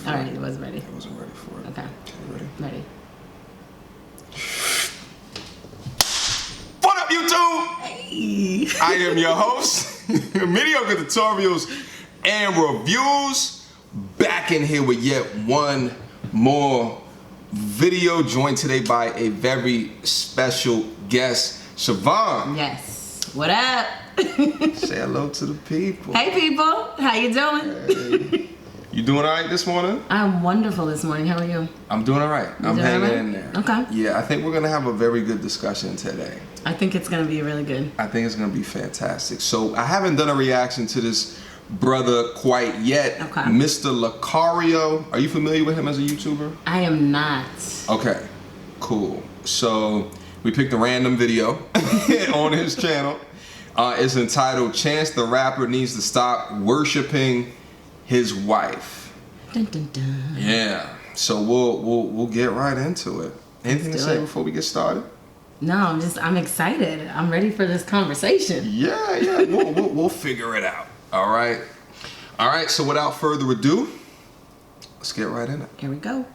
for it. All right, you wasn't ready. I wasn't ready for it. Okay. Ready? Ready. What up, YouTube? Hey. I am your host, Mediocre Tutorials and Reviews, back in here with yet one more video, joined today by a very special guest, Siobhan. Yes. What up? Say hello to the people. Hey, people. How you doing? Hey. You doing all right this morning? I'm wonderful this morning. How are you? I'm doing all right. I'm hanging in there. Okay. Yeah, I think we're going to have a very good discussion today. I think it's going to be really good. I think it's going to be fantastic. So I haven't done a reaction to this brother quite yet. Okay. Mr. Locario. Are you familiar with him as a YouTuber? I am not. Okay, cool. So we picked a random video on his channel. It's entitled "Chance the Rapper Needs to Stop Worshipping His Wife." Dun, dun, dun. Yeah. So we'll get right into it. Anything to say before we get started? No, I'm excited. I'm ready for this conversation. Yeah. We'll figure it out. All right. So without further ado, let's get right in it. Here we go.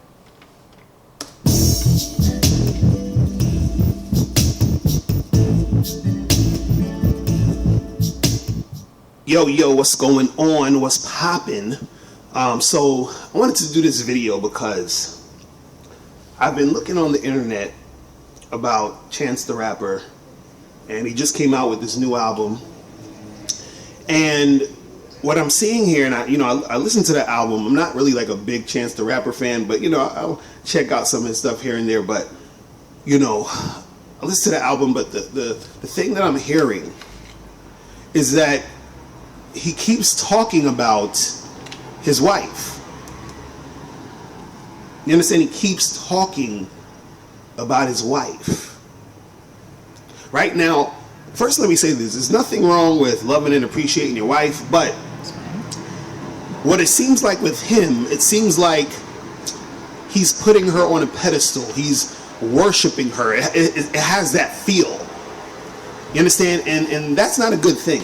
Yo, what's going on? What's poppin'? So I wanted to do this video because I've been looking on the internet about Chance the Rapper, and he just came out with this new album. And what I'm seeing here, and I listened to the album. I'm not really like a big Chance the Rapper fan, but I'll check out some of his stuff here and there. But I listen to the album, but the thing that I'm hearing is that he keeps talking about his wife. You understand? He keeps talking about his wife. Right now, first let me say this. There's nothing wrong with loving and appreciating your wife, but what it seems like with him, it seems like he's putting her on a pedestal. He's worshiping her. It has that feel. You understand? And that's not a good thing.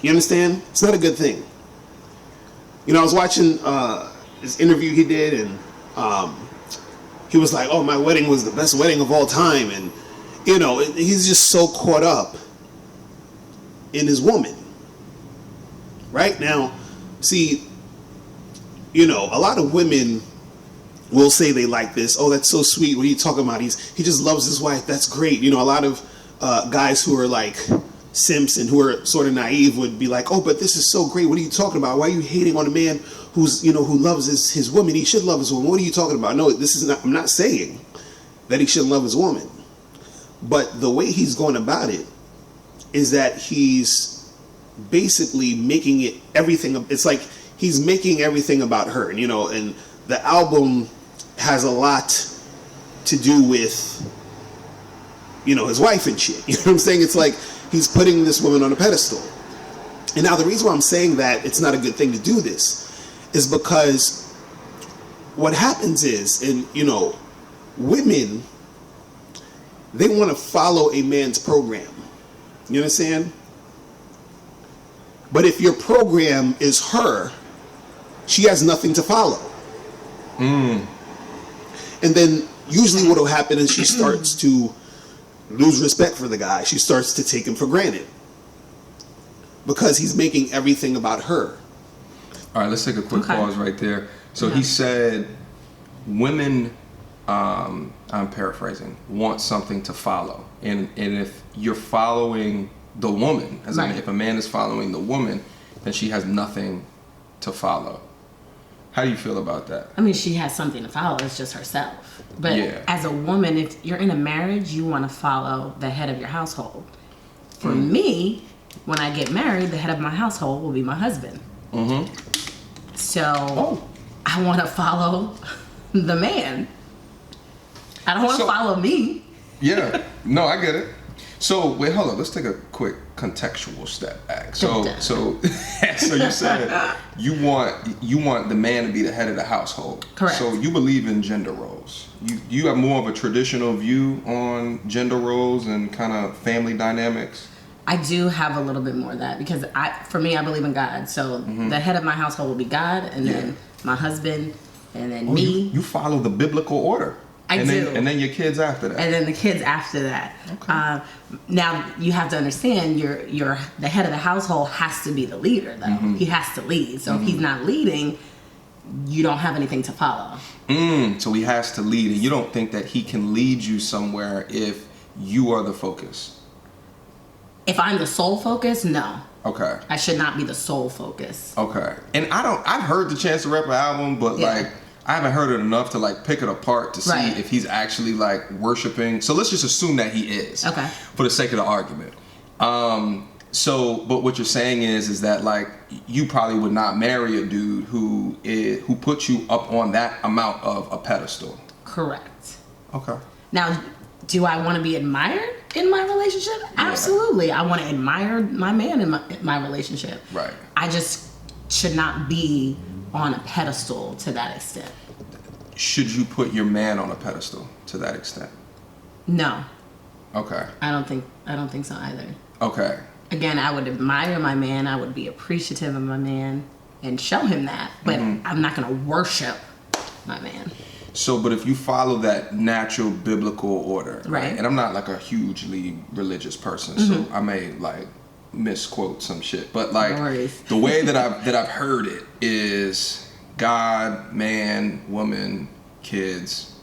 You understand? It's not a good thing. I was watching this interview he did, and he was like, "Oh, my wedding was the best wedding of all time," and he's just so caught up in his woman. Right now, see, a lot of women will say they like this. "Oh, that's so sweet. What are you talking about? He just loves his wife. That's great." A lot of guys who are like simps and who are sort of naive would be like, "Oh, but this is so great. What are you talking about? Why are you hating on a man who's who loves his woman? He should love his woman. What are you talking about?" No, this is not. I'm not saying that he shouldn't love his woman, but the way he's going about it is that he's basically making it everything. It's like he's making everything about her, and the album has a lot to do with his wife and shit. You know what I'm saying? It's like he's putting this woman on a pedestal. And now the reason why I'm saying that it's not a good thing to do this is because what happens is, women, they want to follow a man's program. You understand? But if your program is her, she has nothing to follow. And then usually what will happen is she starts to lose respect for the guy. She starts to take him for granted because he's making everything about her. All right, let's take a quick pause right there. So he said women, I'm paraphrasing, want something to follow. And if you're following the woman, as in if a man is following the woman, then she has nothing to follow. How do you feel about that? I mean, she has something to follow. It's just herself. But as a woman, if you're in a marriage, you want to follow the head of your household. For me, when I get married, the head of my household will be my husband. So I want to follow the man. I don't want to follow me. Yeah. No, I get it. So wait, hold on. Let's take a quick contextual step back. So you said you want the man to be the head of the household. Correct. So you believe in gender roles. You have more of a traditional view on gender roles and kind of family dynamics. I do have a little bit more of that because for me, I believe in God. So the head of my household will be God, and then my husband, and then me. You follow the biblical order. I do. And then your kids after that. And then the kids after that. Okay. Now you have to understand, the head of the household has to be the leader, though. He has to lead. So if he's not leading, you don't have anything to follow. So he has to lead, and you don't think that he can lead you somewhere if you are the focus? If I'm the sole focus, no. Okay. I should not be the sole focus. Okay. And I've heard the Chance the Rapper album, but like I haven't heard it enough to like pick it apart to see if he's actually like worshiping. So let's just assume that he is. Okay. For the sake of the argument. But what you're saying is that like you probably would not marry a dude who puts you up on that amount of a pedestal. Correct. Okay. Now, do I want to be admired in my relationship? Absolutely. I want to admire my man in my relationship. Right. I just should not be on a pedestal to that extent. Should you put your man on a pedestal to that extent? No. Okay. I don't think so either. Okay. Again, I would admire my man. I would be appreciative of my man and show him that. But I'm not going to worship my man. So, but if you follow that natural biblical order, right? And I'm not like a hugely religious person, so I may like misquote some shit, but like the way that I've heard it is God, man, woman, kids,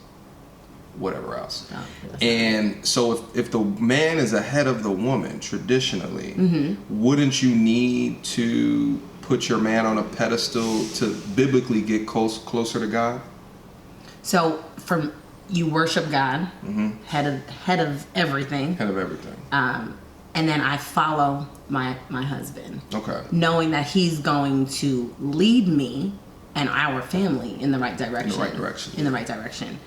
whatever else. And so if the man is ahead of the woman traditionally, wouldn't you need to put your man on a pedestal to biblically get closer to God? So you worship God, head of everything. Head of everything. And then I follow my husband. Okay. Knowing that he's going to lead me and our family in the right direction. In the right direction.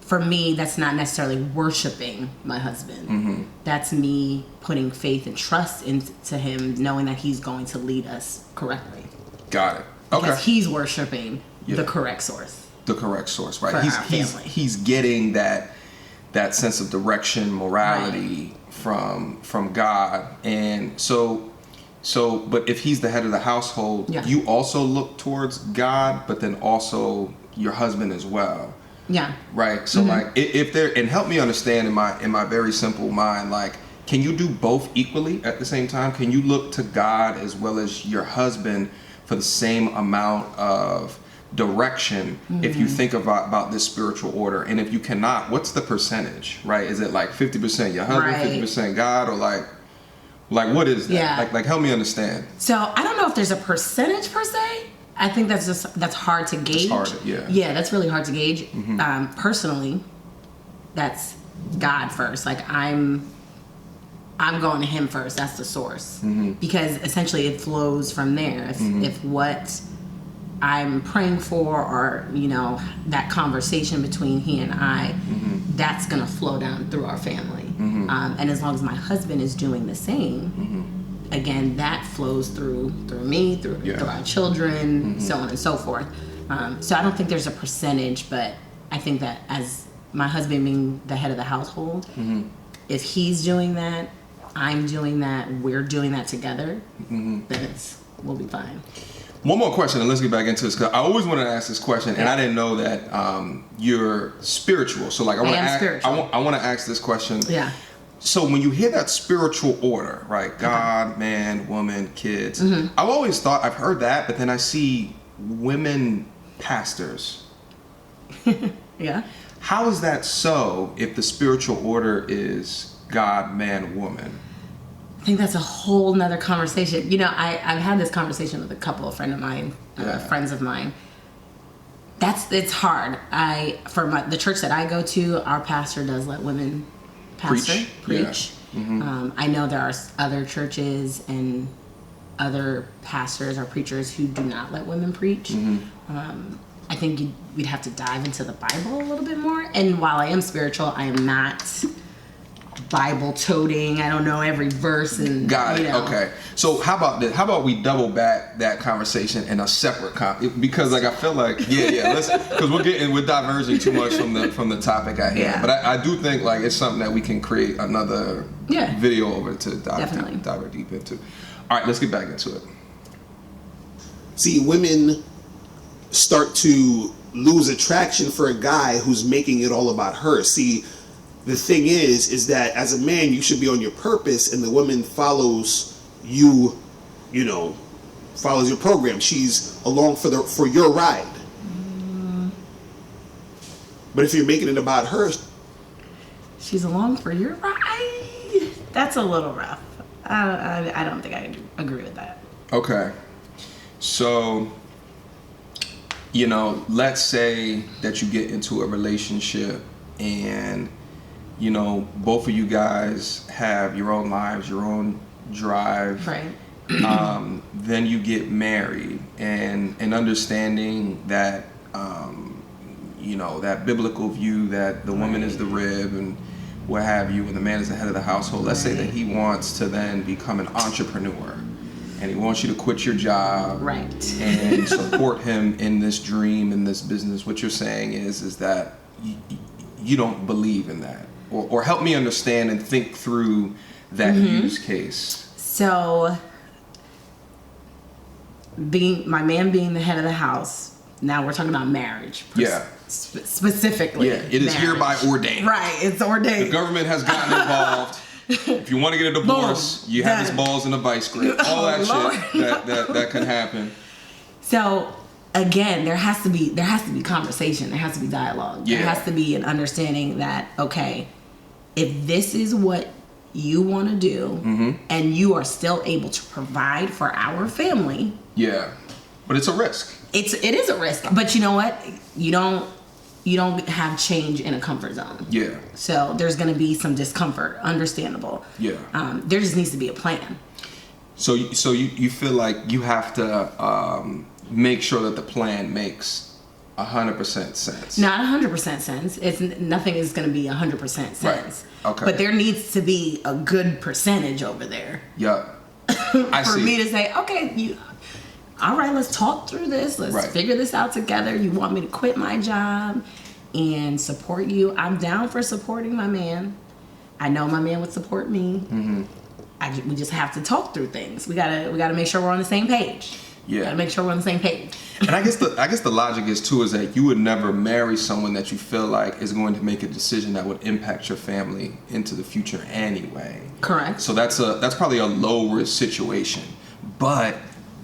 For me, that's not necessarily worshiping my husband. That's me putting faith and trust into him, knowing that he's going to lead us correctly. Got it. Okay. Because he's worshiping the correct source. The correct source, right? For our family. He's getting that sense of direction, morality from God, and so. But if he's the head of the household, you also look towards God, but then also your husband as well. Yeah. Right. So like, if there, and help me understand in my very simple mind, like, can you do both equally at the same time? Can you look to God as well as your husband for the same amount of direction if you think about this spiritual order? And if you cannot, what's the percentage, right? Is it like 50% your husband, 50% God, or like what is that? Like help me understand. So I don't know if there's a percentage per se. I think that's hard to gauge. It's hard, yeah, that's really hard to gauge. Personally, that's God first. Like I'm going to him first. That's the source, because essentially it flows from there. If what I'm praying for, or that conversation between he and I, that's gonna flow down through our family. And as long as my husband is doing the same, again, that flows through me, through our children, so on and so forth. So I don't think there's a percentage, but I think that as my husband being the head of the household, if he's doing that, I'm doing that, we're doing that together, then we'll be fine. One more question, and let's get back into this, because I always wanted to ask this question, and I didn't know that you're spiritual. So like, I want to ask this question. Yeah. So when you hear that spiritual order, right? God, man, woman, kids. I've always thought, I've heard that, but then I see women pastors. Yeah. How is that so if the spiritual order is God, man, woman? I think that's a whole nother conversation. I've had this conversation with a couple of friends of mine. It's hard. The church that I go to, our pastor does let women preach. Yeah. I know there are other churches and other pastors or preachers who do not let women preach. I think we'd have to dive into the Bible a little bit more. And while I am spiritual, I am not Bible toting. I don't know every verse. And got it. Okay. So how about this? How about we double back that conversation in a separate because like I feel like let's, because we're diverging too much from the topic at hand. But I do think like it's something that we can create another video over to dive deep into. All right, let's get back into it. See, women start to lose attraction for a guy who's making it all about her. See, the thing is that as a man, you should be on your purpose, and the woman follows you, follows your program. She's along for your ride. But if you're making it about her, she's along for your ride. That's a little rough. I don't think I agree with that. Okay. So, let's say that you get into a relationship and, both of you guys have your own lives, your own drive. Right. Then you get married and understanding that, that biblical view that the woman is the rib and what have you, and the man is the head of the household. Let's say that he wants to then become an entrepreneur. And he wants you to quit your job, right, and support him in this dream, in this business. What you're saying is that you don't believe in that, or help me understand and think through that use case. So, my man being the head of the house. Now we're talking about marriage. Specifically. Yeah, it is hereby ordained. Right, it's ordained. The government has gotten involved. If you want to get a divorce, you have his balls in a vice grip. All that shit that can happen. So again, there has to be conversation. There has to be dialogue. Yeah. There has to be an understanding that, okay, if this is what you want to do, and you are still able to provide for our family. Yeah, but it's a risk. It is a risk, but you know what? You don't have change in a comfort zone. Yeah. So there's going to be some discomfort, understandable. Yeah. There just needs to be a plan. So you feel like you have to make sure that the plan makes 100% sense. Not 100% sense. Nothing is going to be 100% sense. Right. Okay. But there needs to be a good percentage over there. Yeah. For me to say, okay, all right, let's talk through this. Let's figure this out together. You want me to quit my job and support you? I'm down for supporting my man. I know my man would support me. We just have to talk through things. We gotta make sure we're on the same page. Yeah. Gotta make sure we're on the same page. And I guess the logic is that you would never marry someone that you feel like is going to make a decision that would impact your family into the future anyway. Correct. So that's probably a low risk situation, but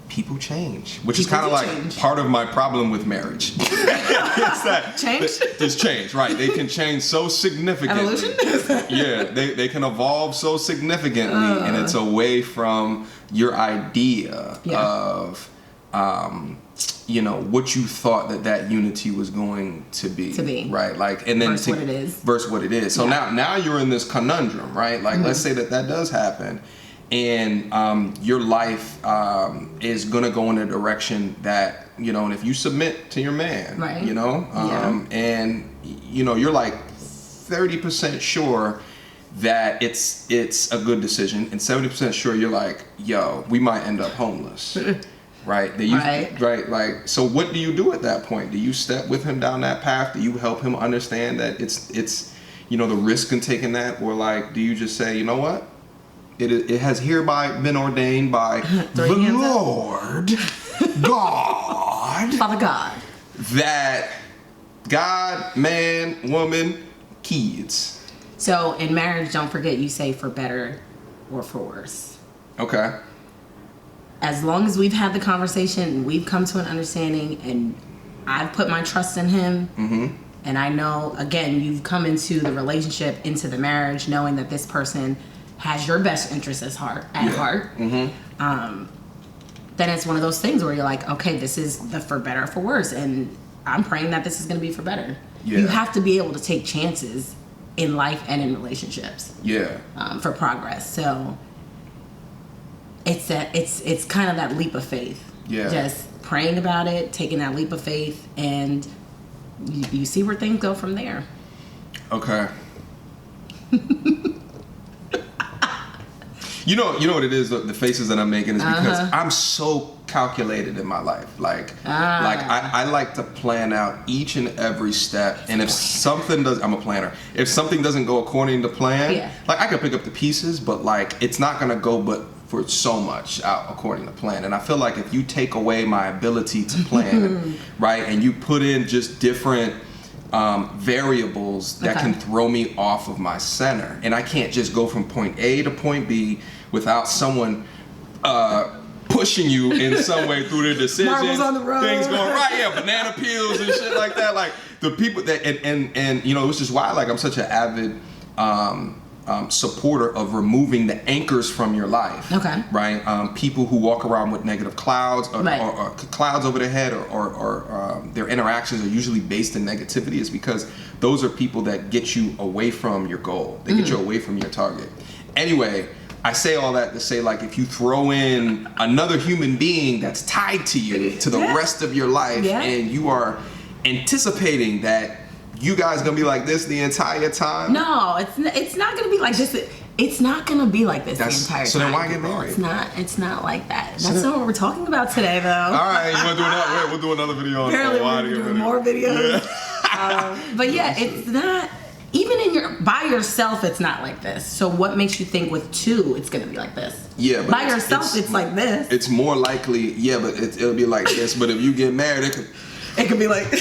people change, which is kind of like part of my problem with marriage. It's that there's change, right? They can change so significantly. Evolution? Yeah, they can evolve so significantly, and it's away from your idea of, what you thought that unity was going to be. Right? Like, and then versus what it is. So now you're in this conundrum, right? Like, let's say that does happen. And your life is gonna go in a direction that and if you submit to your man, right? And you're like 30% sure that it's a good decision, and 70% sure you're like, yo, we might end up homeless, right? Right. Like, so what do you do at that point? Do you step with him down that path? Do you help him understand that it's the risk in taking that, or like, do you just say, you know what? It has hereby been ordained by the Lord God, Father God, that God, man, woman, kids. So in marriage, don't forget you say for better or for worse. Okay. As long as we've had the conversation and we've come to an understanding, and I've put my trust in him, and I know, again, you've come into the relationship, into the marriage, knowing that this person has your best interests at heart, then it's one of those things where you're like, okay, this is the for better or for worse, and I'm praying that this is going to be for better. Yeah. You have to be able to take chances in life and in relationships. Yeah. For progress. So it's kind of that leap of faith. Yeah. Just praying about it, taking that leap of faith, and you see where things go from there. Okay. You know what it is, the faces that I'm making is because I'm so calculated in my life. I like to plan out each and every step. And if something does, I'm a planner. If something doesn't go according to plan, like I can pick up the pieces, but like it's not gonna go but for so much out according to plan. And I feel like if you take away my ability to plan, right, and you put in just different variables that can throw me off of my center, and I can't just go from point A to point B without someone pushing you in some way through the decisions. Marbles on the road. Things going right, banana peels and shit like that. Like the people that and you know, which is why like I'm such an avid supporter of removing the anchors from your life. Okay. Right. People who walk around with negative clouds or clouds over their head or their interactions are usually based in negativity is because those are people that get you away from your goal. They get you away from your target. Anyway, I say all that to say, like, if you throw in another human being that's tied to you to the rest of your life and you are anticipating that you guys gonna be like this the entire time? No, it's not gonna be like this. It's not gonna be like this the entire time. So then why get married? It's not like that. That's not what we're talking about today, though. All right, you wanna do another? We'll do another video on why to get married. More videos. But yeah, it's not. Even by yourself, it's not like this. So what makes you think with two, it's gonna be like this? Yeah, but by yourself, it's like this. It's more likely, but it'll be like this. But if you get married, it could be like.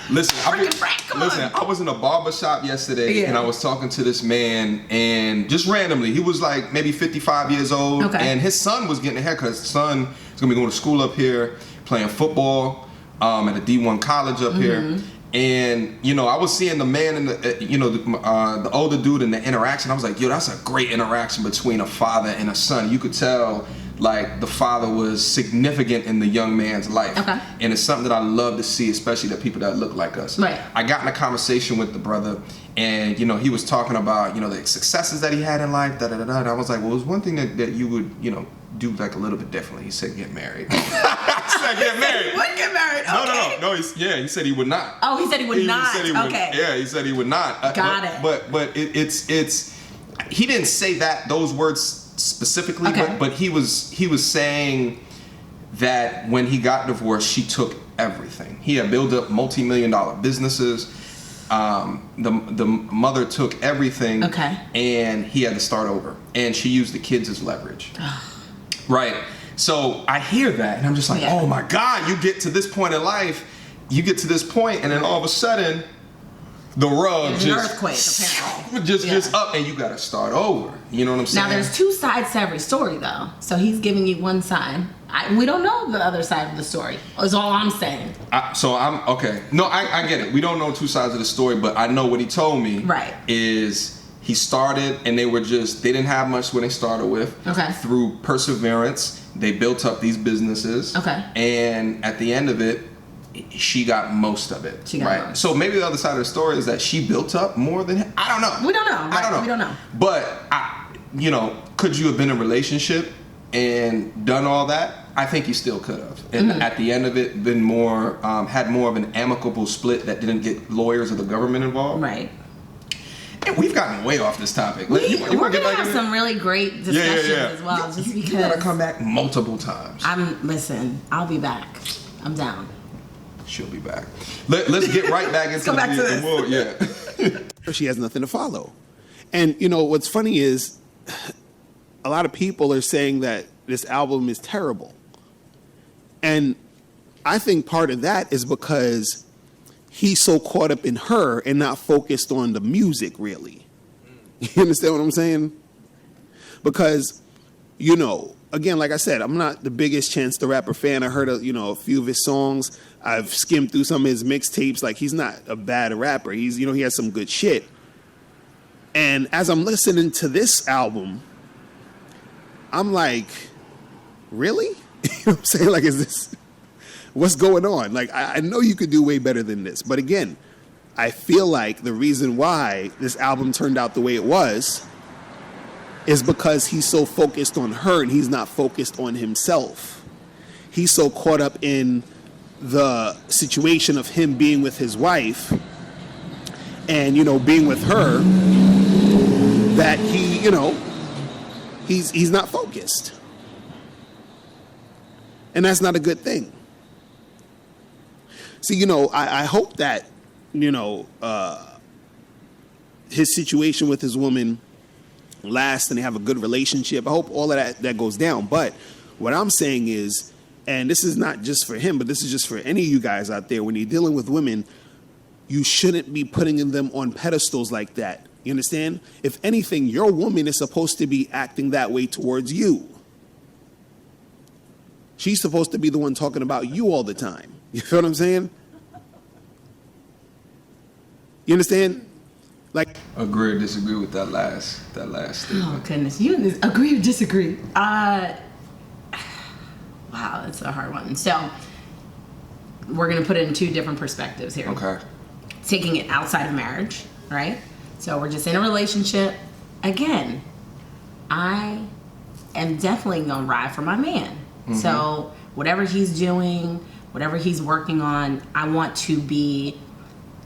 Listen, I was in a barbershop yesterday and I was talking to this man, and just randomly, he was like maybe 55 years old, and his son was getting a haircut. His son is gonna be going to school up here, playing football at a D1 college up here. And you know, I was seeing the man and the older dude in the interaction. I was like, yo, that's a great interaction between a father and a son. You could tell like the father was significant in the young man's life. And it's something that I love to see, especially the people that look like us. I got in a conversation with the brother, and you know, he was talking about, you know, the successes that he had in life, and I was like, well, there's one thing that you would, you know, do like a little bit differently. He said, get married. He said, get married. He would get married. No. He said he would not. Oh, he said he would not. He said he would not. Got it. But it's he didn't say those words specifically, but he was saying that when he got divorced, she took everything. He had built up multi-million-dollar businesses. The mother took everything, and he had to start over. And she used the kids as leverage. Right. So I hear that, and I'm just like, oh my God, you get to this point in life, and then all of a sudden, the rug just gets up, and you got to start over. You know what I'm saying? Now, there's two sides to every story, though. So he's giving you one side. We don't know the other side of the story, is all I'm saying. No, I get it. We don't know two sides of the story, but I know what he told me is he started, and they didn't have much when they started with. Through perseverance, they built up these businesses. And at the end of it, she got most of it. Most. So maybe the other side of the story is that she built up more than him. I don't know. We don't know. We don't know. But could you have been in a relationship and done all that? I think you still could have. And at the end of it, been more had more of an amicable split that didn't get lawyers or the government involved. Right. And we've gotten way off this topic. We're going to have some really great discussions as well. Just because you got to come back multiple times. I'll be back. I'm down. She'll be back. Let's get right back into the world. She has nothing to follow. And, you know, what's funny is a lot of people are saying that this album is terrible. And I think part of that is because he's so caught up in her and not focused on the music, really. You understand what I'm saying? Because, you know, again, like I said, I'm not the biggest Chance the Rapper fan. I heard a few of his songs. I've skimmed through some of his mixtapes. Like, he's not a bad rapper. He has some good shit. And as I'm listening to this album, I'm like, really? You know what I'm saying? Like, what's going on? Like, I know you could do way better than this. But again, I feel like the reason why this album turned out the way it was is because he's so focused on her and he's not focused on himself. He's so caught up in the situation of him being with his wife and, being with her that he's not focused. And that's not a good thing. See, I hope that, his situation with his woman lasts and they have a good relationship. I hope all of that goes down. But what I'm saying is, and this is not just for him, but this is just for any of you guys out there, when you're dealing with women, you shouldn't be putting them on pedestals like that. You understand? If anything, your woman is supposed to be acting that way towards you. She's supposed to be the one talking about you all the time. You feel what I'm saying? You understand? Like, agree or disagree with that last statement? Oh goodness, you agree or disagree? Wow, that's a hard one. So we're gonna put it in two different perspectives here. Okay. Taking it outside of marriage, right? So we're just in a relationship. Again, I am definitely gonna ride for my man. Mm-hmm. So whatever he's doing, whatever he's working on, I want to be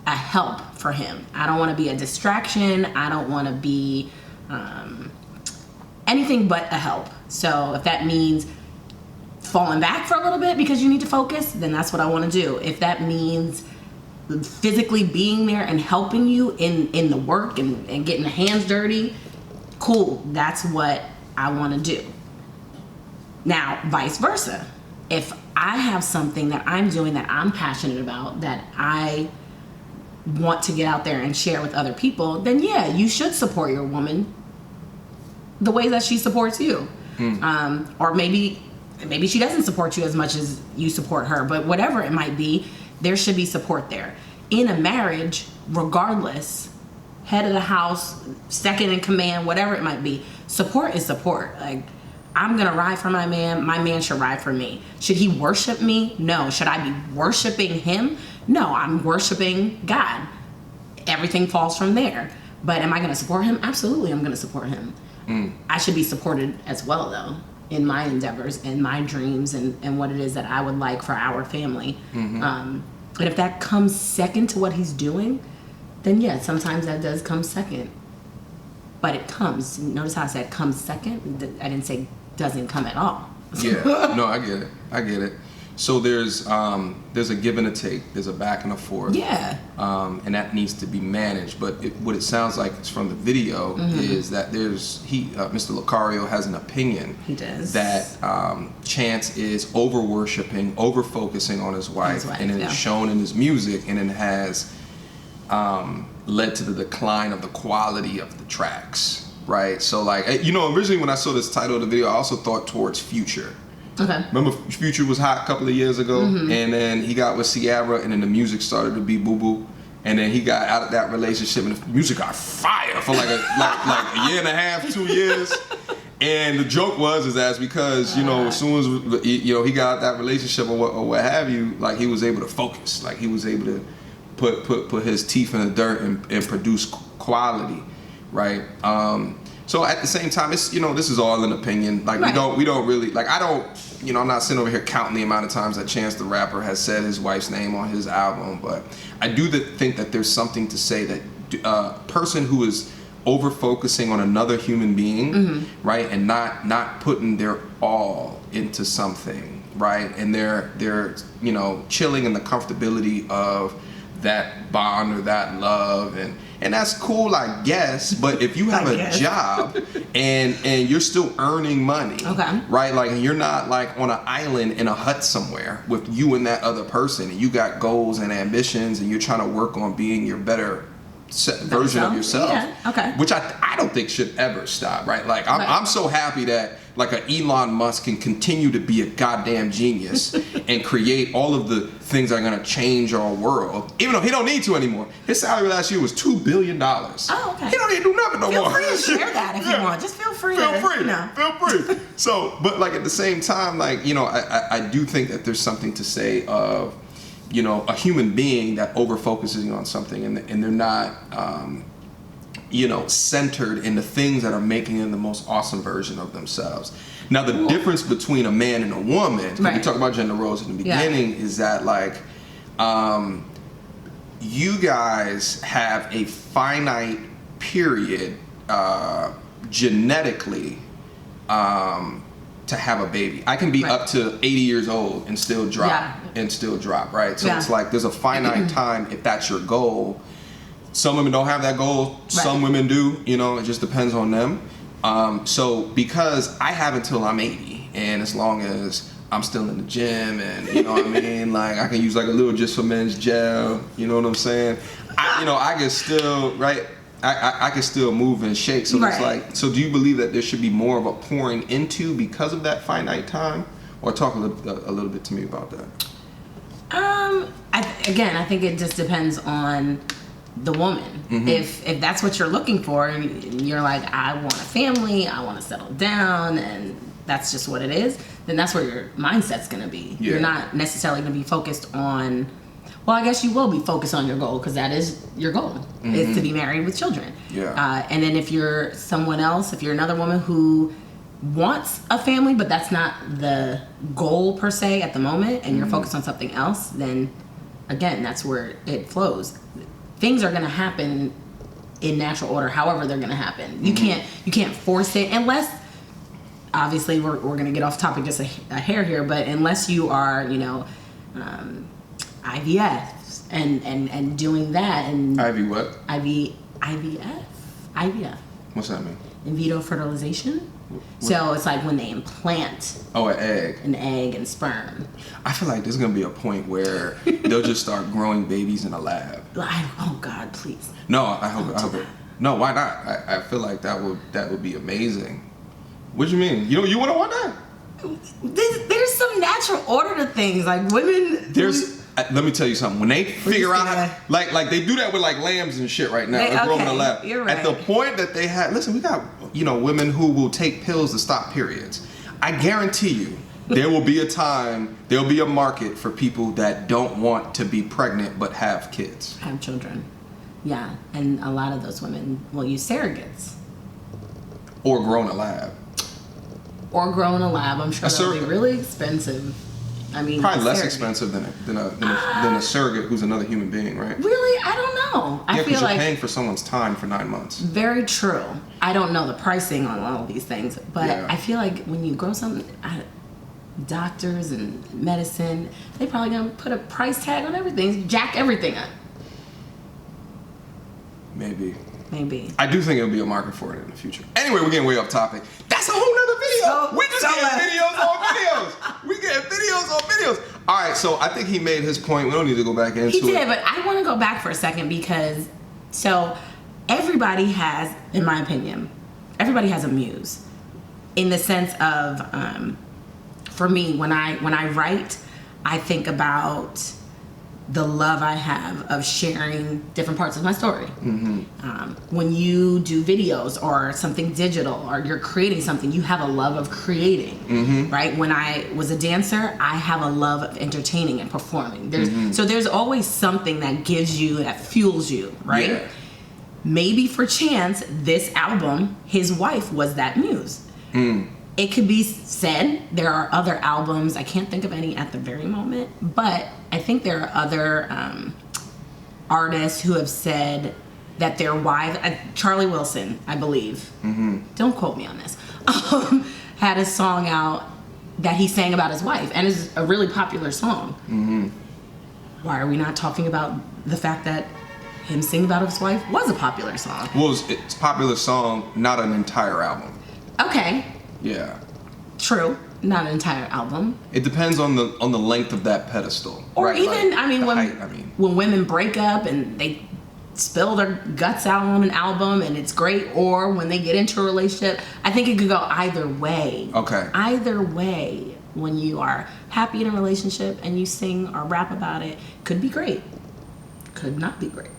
a help for him. I don't want to be a distraction. I don't want to be anything but a help. So if that means falling back for a little bit because you need to focus, then that's what I want to do. If that means physically being there and helping you in the work and getting the hands dirty, cool. That's what I want to do. Now, vice versa. If I have something that I'm doing that I'm passionate about, that I want to get out there and share with other people, then yeah, you should support your woman the way that she supports you. Or maybe she doesn't support you as much as you support her, but whatever it might be, there should be support there. In a marriage, regardless, head of the house, second in command, whatever it might be, support is support. Like, I'm gonna ride for my man should ride for me. Should he worship me? No. Should I be worshiping him? No, I'm worshiping God. Everything falls from there. But am I gonna support him? Absolutely, I'm gonna support him. I should be supported as well, though, in my endeavors and my dreams and what it is that I would like for our family. But if that comes second to what he's doing, then yeah, sometimes that does come second. But it comes. Notice how I said comes second? I didn't say doesn't come at all. Yeah, no, I get it. So there's a give and a take. There's a back and a forth. Yeah. And that needs to be managed. But what it sounds like is from the video is that Mr. Locario has an opinion. He does. That Chance is over worshiping, over focusing on his wife, and it is shown in his music, and it has led to the decline of the quality of the tracks. Right. So originally when I saw this title of the video, I also thought towards Future. Okay. Remember Future was hot a couple of years ago, and then he got with Ciara, and then the music started to be boo-boo, and then he got out of that relationship, and the music got fire for like a year and a half, 2 years. And the joke was as because as soon as he got out of that relationship or what have you, like he was able to focus, like he was able to put his teeth in the dirt and produce quality, right? So at the same time, it's this is all an opinion. Like we don't really like I don't I'm not sitting over here counting the amount of times that Chance the Rapper has said his wife's name on his album, but I do think that there's something to say that a person who is over focusing on another human being, right, and not putting their all into something, right, and they're chilling in the comfortability of that bond or that love, and that's cool, I guess. But if you have a job and you're still earning money, right? Like you're not like on an island in a hut somewhere with you and that other person, and you got goals and ambitions, and you're trying to work on being your better version of yourself, which I don't think should ever stop, right? Like I'm so happy that like an Elon Musk can continue to be a goddamn genius and create all of the things that are going to change our world, even though he don't need to anymore. His salary last year was $2 billion. Oh, okay. He don't need to do nothing no more. Feel free to share that if you want. Just feel free. Feel free. So, but like at the same time, like, I do think that there's something to say of, a human being that over focuses on something and they're not, centered in the things that are making them the most awesome version of themselves. Now, the difference between a man and a woman, we talk about gender roles in the beginning, is that like, you guys have a finite period genetically to have a baby. I can be Right. up to 80 years old and still drop, right? So it's like there's a finite time if that's your goal. Some women don't have that goal. Right. Some women do. You know, it just depends on them. So because I have until I'm 80, and as long as I'm still in the gym, and you know what I mean, like I can use like a little Just for Men's gel. You know what I'm saying? I can still I can still move and shake. So it's like, so do you believe that there should be more of a pouring into because of that finite time? Or talk a little bit to me about that. I think it just depends on the woman. Mm-hmm. If that's what you're looking for, and you're like, I want a family, I want to settle down, and that's just what it is, then that's where your mindset's going to be. Yeah. You're not necessarily going to be focused on, well, I guess you will be focused on your goal, because that is your goal, is to be married with children. Yeah. And then if you're someone else, if you're another woman who wants a family, but that's not the goal per se at the moment, and you're focused on something else, then again, that's where it flows. Things are going to happen in natural order, however they're going to happen. You can't force it, unless, obviously we're going to get off topic just a hair here, but unless you are, IVF and doing that, and IVF. What's that mean? In vitro fertilization. So it's like when they implant an egg and sperm. I feel like there's gonna be a point where they'll just start growing babies in a lab. Oh God, please. No, I hope it. No, why not? I feel like that would be amazing. What do you mean? You want to want that? There's some natural order to things, like women. Let me tell you something. When they figure out like they do that with like lambs and shit right now. They grow them in the lab. You're right. At the point that they have, listen, we got women who will take pills to stop periods. I guarantee you, there will be a time, there'll be a market for people that don't want to be pregnant but have kids. Have children. Yeah, and a lot of those women will use surrogates. Or grow in a lab. I'm sure that'll be really expensive. I mean, probably less expensive than a surrogate who's another human being, right? Really? I don't know. I feel because you're like paying for someone's time for 9 months. Very true. I don't know the pricing on all of these things, but Yeah. I feel like when you grow something, doctors and medicine, they probably gonna put a price tag on everything, jack everything up. Maybe. Maybe. I do think it'll be a market for it in the future. Anyway, we're getting way off topic. That's a whole nother video. We just getting videos on videos. We getting videos on videos. All right, so I think he made his point. We don't need to go back into it. He did, but I want to go back for a second because, everybody has, in my opinion, everybody has a muse. In the sense of, for me, when I write, I think about the love I have of sharing different parts of my story. Mm-hmm. When you do videos or something digital or you're creating something, you have a love of creating, right? When I was a dancer, I have a love of entertaining and performing. So there's always something that gives you, that fuels you, right? Yeah. Maybe for chance, this album, his wife was that muse. It could be said there are other albums, I can't think of any at the very moment, but I think there are other artists who have said that their wife, Charlie Wilson, I believe, don't quote me on this, had a song out that he sang about his wife, and it's a really popular song. Why are we not talking about the fact that him singing about his wife was a popular song? Well, it's a popular song, not an entire album. Okay. Yeah. True. Not an entire album. It depends on the length of that pedestal. Or right? even, like, when women break up and they spill their guts out on an album and it's great, or when they get into a relationship, I think it could go either way. Okay. Either way, when you are happy in a relationship and you sing or rap about it, could be great. Could not be great.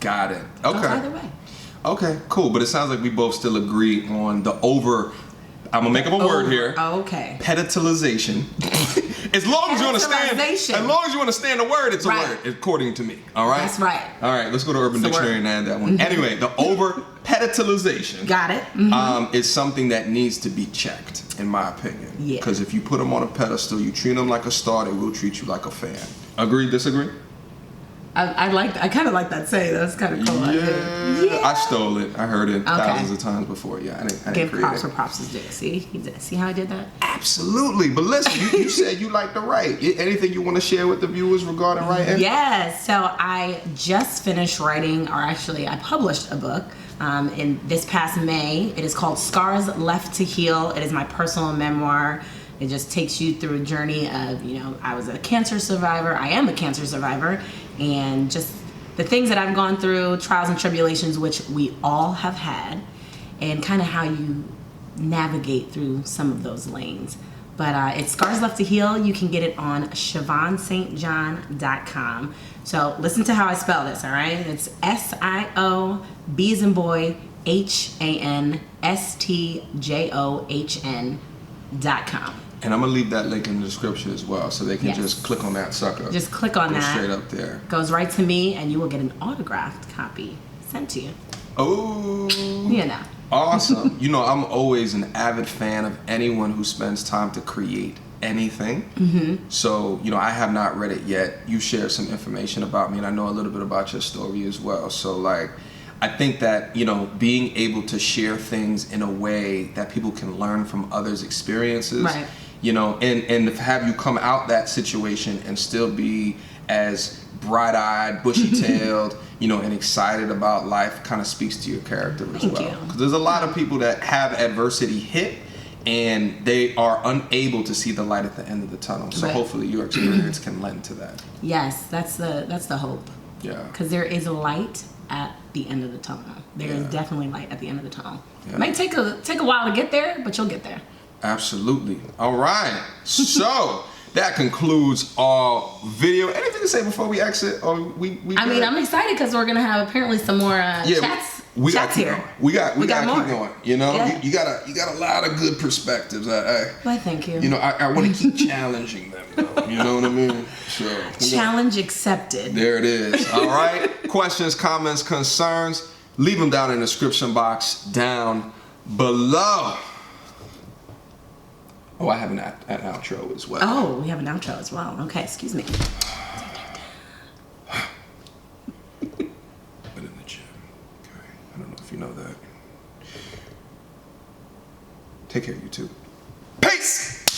Got it. Goes Okay. either way. Okay, cool. But it sounds like we both still agree on the I'm gonna make up a word here. Okay. Pedestalization. As long as you understand the word, it's a Right. word, according to me. All right? That's right. All right, let's go to Urban Dictionary and add that one. Anyway, the pedestalization. Got it. Is something that needs to be checked, in my opinion. Yeah. Because if you put them on a pedestal, you treat them like a star, they will treat you like a fan. Agree, disagree? I kind of like that saying. That's kind of cool. Yeah, I stole it. I heard it thousands of times before. Yeah, I didn't give create props it. where props is due. See how I did that? Absolutely. But listen, you said you like to write. Anything you want to share with the viewers regarding writing? Yes. So I just finished writing, or actually, I published a book in this past May. It is called Scars Left to Heal. It is my personal memoir. It just takes you through a journey of, I was a cancer survivor. I am a cancer survivor. And just the things that I've gone through, trials and tribulations, which we all have had, and kind of how you navigate through some of those lanes. But it's Scars Left to Heal. You can get it on SiobhanSt.John.com. So listen to how I spell this, all right? It's SIO, B as in boy, HANSTJOHN.com. And I'm going to leave that link in the description as well, so they can Yes. just click on that sucker. Just click on that. Straight up there. Goes right to me, and you will get an autographed copy sent to you. Oh. Awesome. I'm always an avid fan of anyone who spends time to create anything. Mm-hmm. So, I have not read it yet. You shared some information about me, and I know a little bit about your story as well. So, I think that, being able to share things in a way that people can learn from others' experiences, right. And to have you come out that situation and still be as bright-eyed, bushy-tailed, and excited about life kind of speaks to your character as well. Because there's a lot of people that have adversity hit and they are unable to see the light at the end of the tunnel. So hopefully your experience can lend to that. Yes, that's the hope. Yeah. Because there is a light at the end of the tunnel. There is definitely light at the end of the tunnel. Yeah. It might take a while to get there, but you'll get there. Absolutely. All right. So that concludes our video. Anything to say before we exit? Or we I'm excited because we're gonna have apparently some more chats. We chats got here. We got more. Keep going. You got a lot of good perspectives. Well, thank you. I want to keep challenging them. Though, you know what I mean? So challenge accepted. There it is. All right. Questions, comments, concerns. Leave them down in the description box down below. Oh, I have an outro as well. Oh, we have an outro as well. Okay, excuse me. Been in the gym. Okay. I don't know if you know that. Take care, you too.